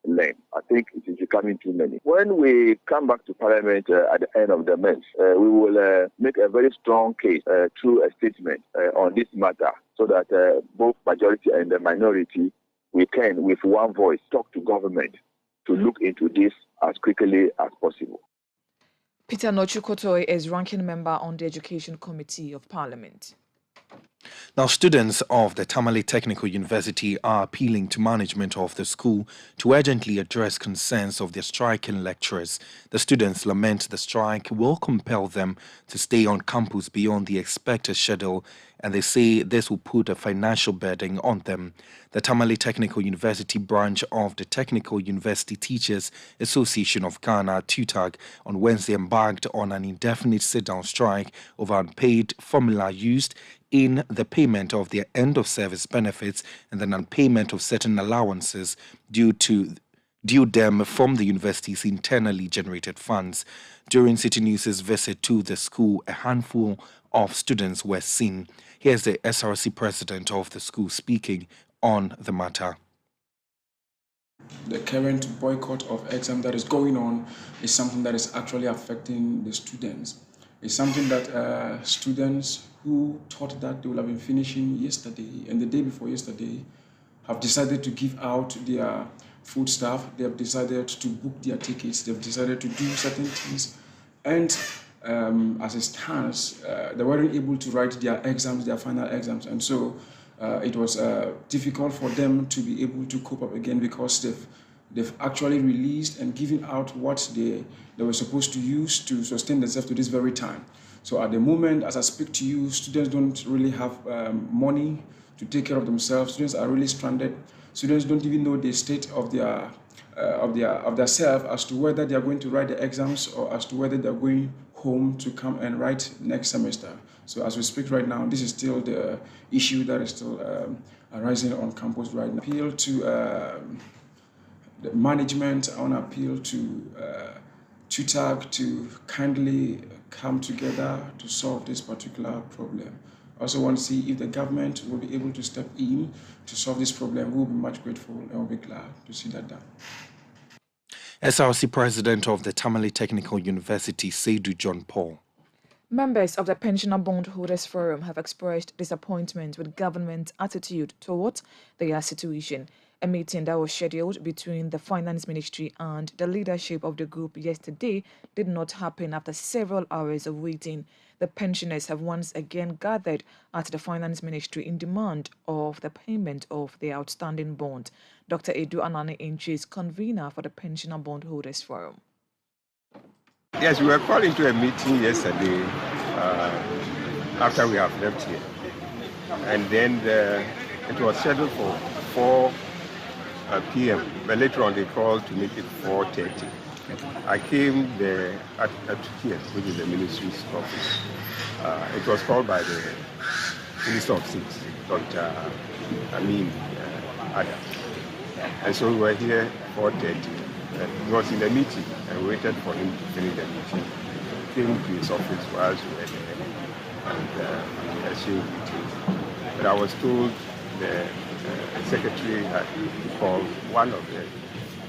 learn. I think it is becoming too many. When we come back to Parliament at the end of the month, we will make a very strong case through a statement on this matter so that both majority and the minority, we can, with one voice, talk to government to look into this as quickly as possible. Peter Nochukoto is ranking member on the Education Committee of Parliament. Now, students of the Tamale Technical University are appealing to management of the school to urgently address concerns of their striking lecturers. The students lament the strike will compel them to stay on campus beyond the expected schedule, and they say this will put a financial burden on them. The Tamale Technical University branch of the Technical University Teachers Association of Ghana, TUTAG, on Wednesday embarked on an indefinite sit-down strike over unpaid formula used in the payment of their end-of-service benefits and the non-payment of certain allowances due them from the university's internally generated funds. During Citi News' visit to the school, a handful of students were seen. Here's the SRC president of the school speaking on the matter. The current boycott of exam that is going on is something that is actually affecting the students. It's something that students who thought that they would have been finishing yesterday and the day before yesterday have decided to give out their food stuff. They have decided to book their tickets. They've decided to do certain things. And as it stands, they weren't able to write their exams, their final exams. And so it was difficult for them to be able to cope up again because they've actually released and given out what they were supposed to use to sustain themselves to this very time. So at the moment, as I speak to you, students don't really have money to take care of themselves. Students are really stranded. Students don't even know the state of their self as to whether they are going to write the exams or as to whether they are going home to come and write next semester. So as we speak right now, this is still the issue that is still arising on campus right now. Appeal to the management. I want to appeal to TUTAG to kindly come together to solve this particular problem. I also want to see if the government will be able to step in to solve this problem. We will be much grateful and we'll be glad to see that done. SRC President of the Tamale Technical University, Seidu John Paul. Members of the Pensioner Bondholders Forum have expressed disappointment with government's attitude towards their situation. A meeting that was scheduled between the Finance Ministry and the leadership of the group yesterday did not happen after several hours of waiting. The pensioners have once again gathered at the Finance Ministry in demand of the payment of their outstanding bond. Dr. Aduamah is convener for the Pensioner Bondholders Forum. Yes, we were called into a meeting yesterday after we have left here. And then it was scheduled for 4 p.m. But later on they called to make it 4:30. I came there at here, which is the ministry's office. It was called by the Minister of State, Dr. Ada. And so we were here 4:30. He was in a meeting and waited for him to finish the meeting. Came to his office whilst we were there and we assumed meetings. But I was told the secretary had called one of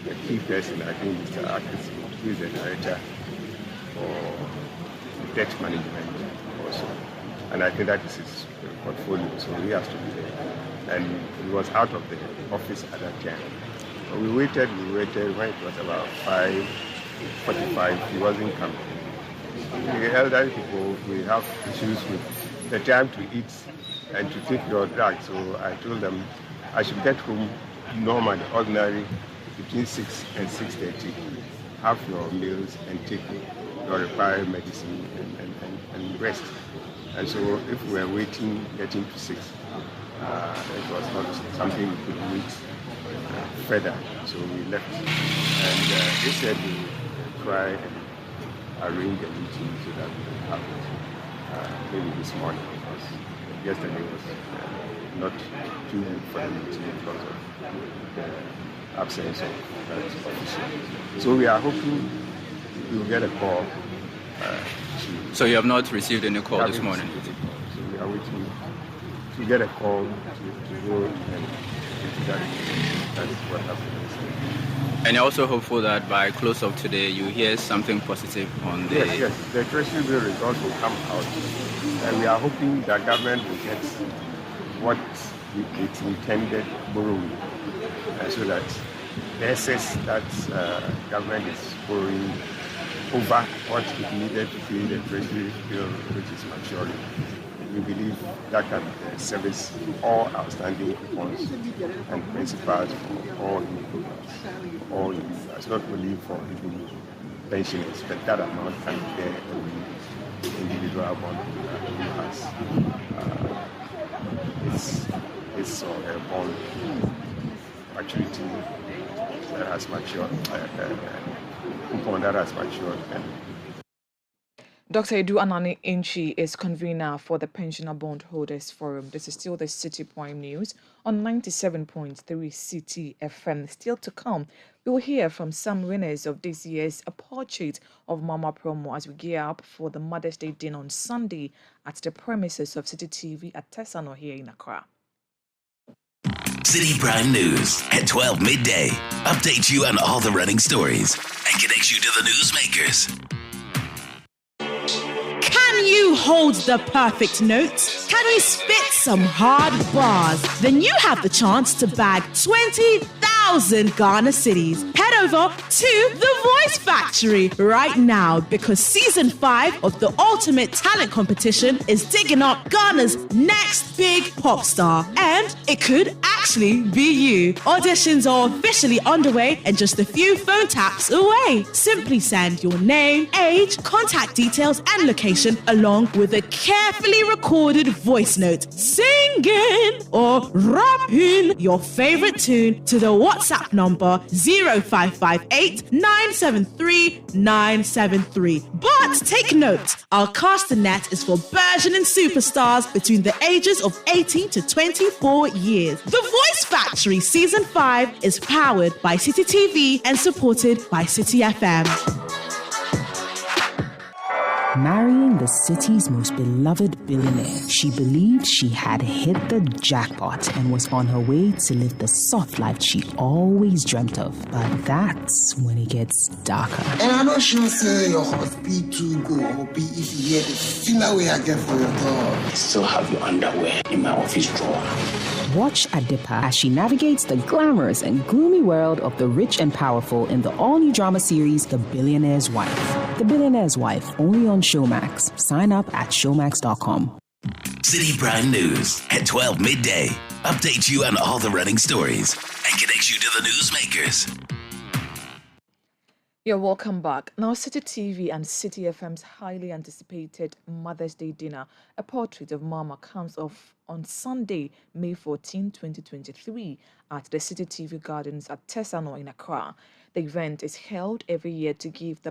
the key person, I think Mr. Akis, who is the director for debt management also. And I think that is his portfolio, so he has to be there. And he was out of the office at that time. So we waited, when it was about 5:45, he wasn't coming. The elderly people, we have issues with the time to eat and to take your drugs. So I told them I should get home normally, ordinary, between 6 and 6:30. Have your meals and take your required medicine and rest. And so if we were waiting, getting to 6, it was not something we could wait further. So we left. And they said we would try and arrange a meeting so that we could have it maybe this morning, because yesterday was not too good for the meeting because of the absence of that official. So we are hoping we will get a call. So you have not received any call this morning? So we are waiting to get a call to go and into that. That is what happened. And you're also hopeful that by close of today you hear something positive on the... Yes. The treasury bill results will come out. And we are hoping that government will get what it intended borrowing. So that the excess that government is borrowing over what it needed to pay the treasury bill, which is maturing. We believe that can service all outstanding coupons and principals for all individuals, not only for even pensioners, but that amount can be there every individual bondholder who has his or her bond maturity that has matured, coupon that has matured. Dr. Edu Anani Inchi is convener for the Pensioner Bondholders Forum. This is still the Citi Prime News on 97.3 Citi FM. Still to come, we will hear from some winners of this year's A Portrait of Mama promo as we gear up for the Mother's Day dinner on Sunday at the premises of Citi TV at Tesano here in Accra. Citi Prime News at 12 midday. Update you on all the running stories and connects you to the newsmakers. Can you hold the perfect note? Can you spit some hard bars? Then you have the chance to bag 20,000 Ghana cedis. Head over to The Voice Factory right now because Season 5 of the Ultimate Talent Competition is digging up Ghana's next big pop star. And it could actually be you. Auditions are officially underway and just a few phone taps away. Simply send your name, age, contact details, and location along with a carefully recorded voice note singing or rapping your favorite tune to the WhatsApp number 0558 973 973. But take note, our castanet is for burgeoning superstars between the ages of 18 to 24 years. The Voice Factory Season 5 is powered by Citi TV and supported by Citi FM. Marrying the city's most beloved billionaire, she believed she had hit the jackpot and was on her way to live the soft life she always dreamt of. But that's when it gets darker. And I'm not sure say your heartbeat too go or be if you hear the filler way I get for your dog. I still have your underwear in my office drawer. Watch Adipa as she navigates the glamorous and gloomy world of the rich and powerful in the all-new drama series, The Billionaire's Wife. The Billionaire's Wife, only on Showmax. Sign up at showmax.com. Citi Prime News at 12 midday. Updates you on all the running stories and connects you to the newsmakers. You're welcome back. Now, Citi TV and Citi FM's highly anticipated Mother's Day dinner, A Portrait of Mama, comes off on Sunday, May 14, 2023, at the Citi TV Gardens at Tesano in Accra. The event is held every year to give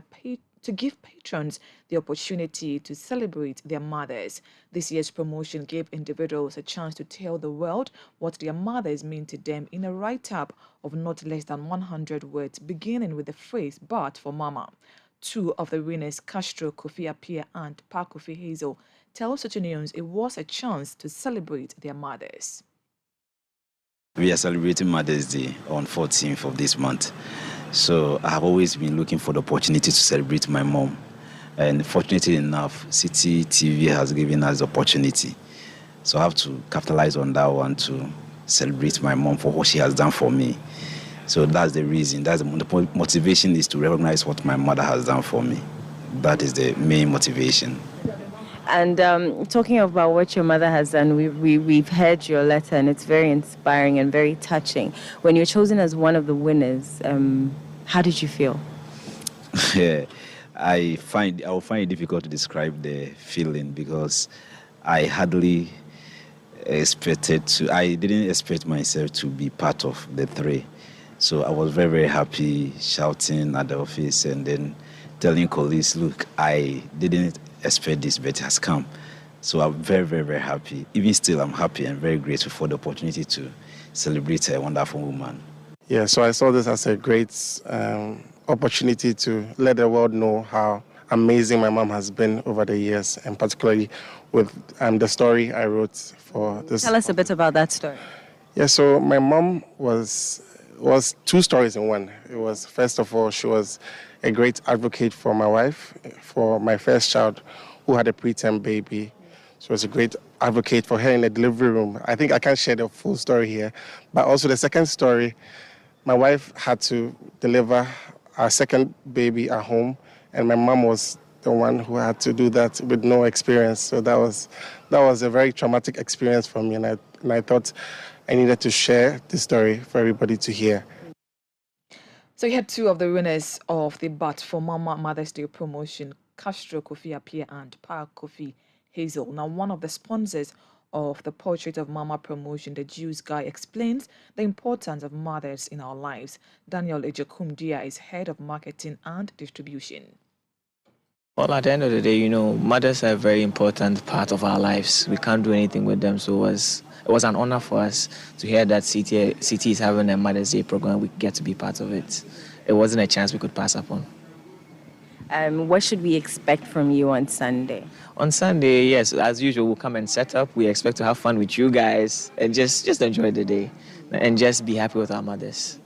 patrons the opportunity to celebrate their mothers. This year's promotion gave individuals a chance to tell the world what their mothers mean to them in a write-up of not less than 100 words, beginning with the phrase, "But for Mama." Two of the winners, Castro Kofi Appiah and Pa Kofi Hazel, tell Citi News it was a chance to celebrate their mothers. We are celebrating Mother's Day on 14th of this month. So I have always been looking for the opportunity to celebrate my mom. And fortunately enough, Citi TV has given us the opportunity. So I have to capitalize on that one to celebrate my mom for what she has done for me. So that's the reason. That's the motivation, is to recognize what my mother has done for me. That is the main motivation. And talking about what your mother has done, we've heard your letter, and it's very inspiring and very touching. When you're chosen as one of the winners, how did you feel? Yeah, I will find it difficult to describe the feeling, because I hardly expected to. I didn't expect myself to be part of the three. So I was very, very happy, shouting at the office and then telling colleagues, look, I didn't expect this, but it has come. So I'm very, very, very happy. Even still, I'm happy and very grateful for the opportunity to celebrate a wonderful woman. Yeah, so I saw this as a great opportunity to let the world know how amazing my mom has been over the years, and particularly with the story I wrote for this. Tell us a bit about that story. Yeah, so my mom was two stories in one. It was, first of all, she was a great advocate for my wife, for my first child, who had a preterm baby. She was a great advocate for her in the delivery room. I think I can't share the full story here, but also the second story, my wife had to deliver our second baby at home, and my mom was the one who had to do that with no experience. So that was a very traumatic experience for me, and I thought I needed to share this story for everybody to hear. So you had two of the winners of the But for Mama Mother's Day promotion, Castro Kofi Appiah and Pa Kofi Hazel. Now, one of the sponsors of the Portrait of Mama promotion, the Juice Guy, explains the importance of mothers in our lives. Daniel Ejekumdia is head of marketing and distribution. Well, at the end of the day, mothers are a very important part of our lives. We can't do anything with them, so it was an honor for us to hear that Citi is having a Mother's Day program. We get to be part of it. It wasn't a chance we could pass up on. What should we expect from you on Sunday? On Sunday, yes, as usual, we'll come and set up. We expect to have fun with you guys and just enjoy the day and just be happy with our mothers.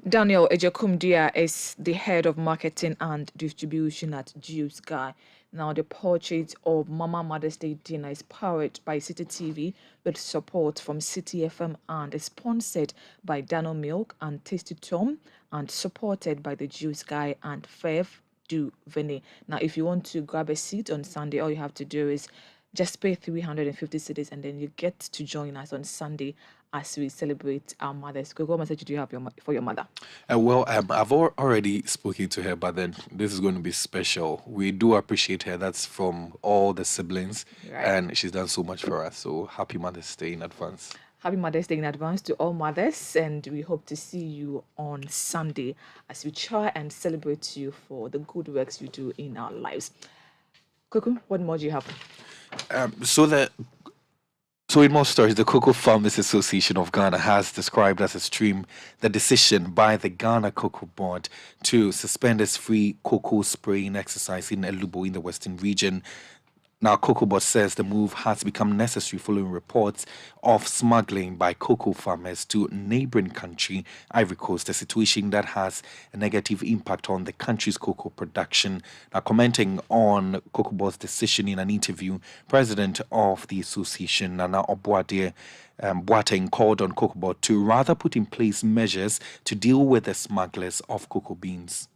Daniel Ejekumdia is the head of marketing and distribution at Juice Guy. Now, the Portrait of Mama Mother's Day dinner is powered by Citi TV with support from Citi FM and is sponsored by Dano Milk and Tasty Tom and supported by the Juice Guy and Fev Du Vene. Now, if you want to grab a seat on Sunday, all you have to do is just pay 350 cedis and then you get to join us on Sunday as we celebrate our mothers. What message do you have for your mother? I've already spoken to her, but then this is going to be special. We do appreciate her. That's from all the siblings, right. And she's done so much for us. So happy Mother's Day in advance. Happy Mother's Day in advance to all mothers, and we hope to see you on Sunday as we try and celebrate you for the good works you do in our lives. Kwaku, what more do you have? So in more stories, the Cocoa Farmers Association of Ghana has described as a stream the decision by the Ghana Cocoa Board to suspend its free cocoa spraying exercise in Elubo in the Western region. Now, Cocoa Board says the move has become necessary following reports of smuggling by cocoa farmers to neighboring country, Ivory Coast, a situation that has a negative impact on the country's cocoa production. Now, commenting on Cocoa Board's decision in an interview, President of the association, Nana Obuade Boateng, called on Cocoa Board to rather put in place measures to deal with the smugglers of cocoa beans.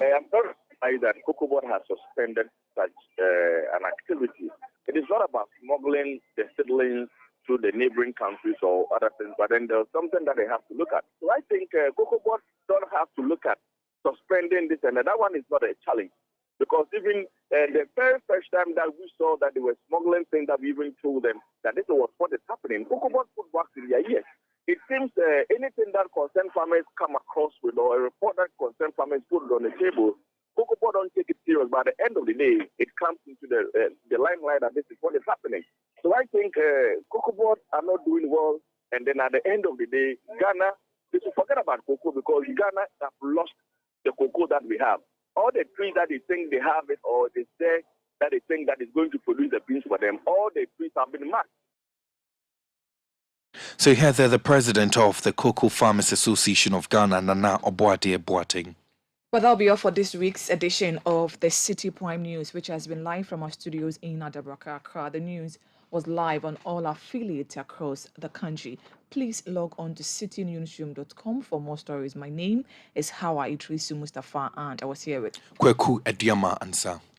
I'm sorry to say that Cocoa Board has suspended such an activity. It is not about smuggling the seedlings to the neighboring countries or other things, but then there's something that they have to look at. So I think Cocoa Board don't have to look at suspending this, and that one is not a challenge. Because even the very first time that we saw that they were smuggling things, that we even told them that this was what is happening. Cocoa Board put wax in their ears. it seems anything that concern farmers come across with or a report that concern farmers put it on the table, Cocoa Board don't take it serious. But at the end of the day, it comes into the limelight that this is what is happening. So I think Cocoa Board are not doing well. And then at the end of the day, Ghana, they should forget about cocoa because Ghana have lost the cocoa that we have. All the trees that they think they have it or they say that they think that is going to produce the beans for them, all the trees have been marked. So here they're the president of the Cocoa Farmers Association of Ghana, Nana Oboade Boateng. Well, that'll be all for this week's edition of the Citi Prime News, which has been live from our studios in Adabraka, Accra. The news was live on all affiliates across the country. Please log on to citynewsroom.com for more stories. My name is Hawah, Iddrisu, Mustapha, and I was here with Kwaku, Aduamah, Ansah.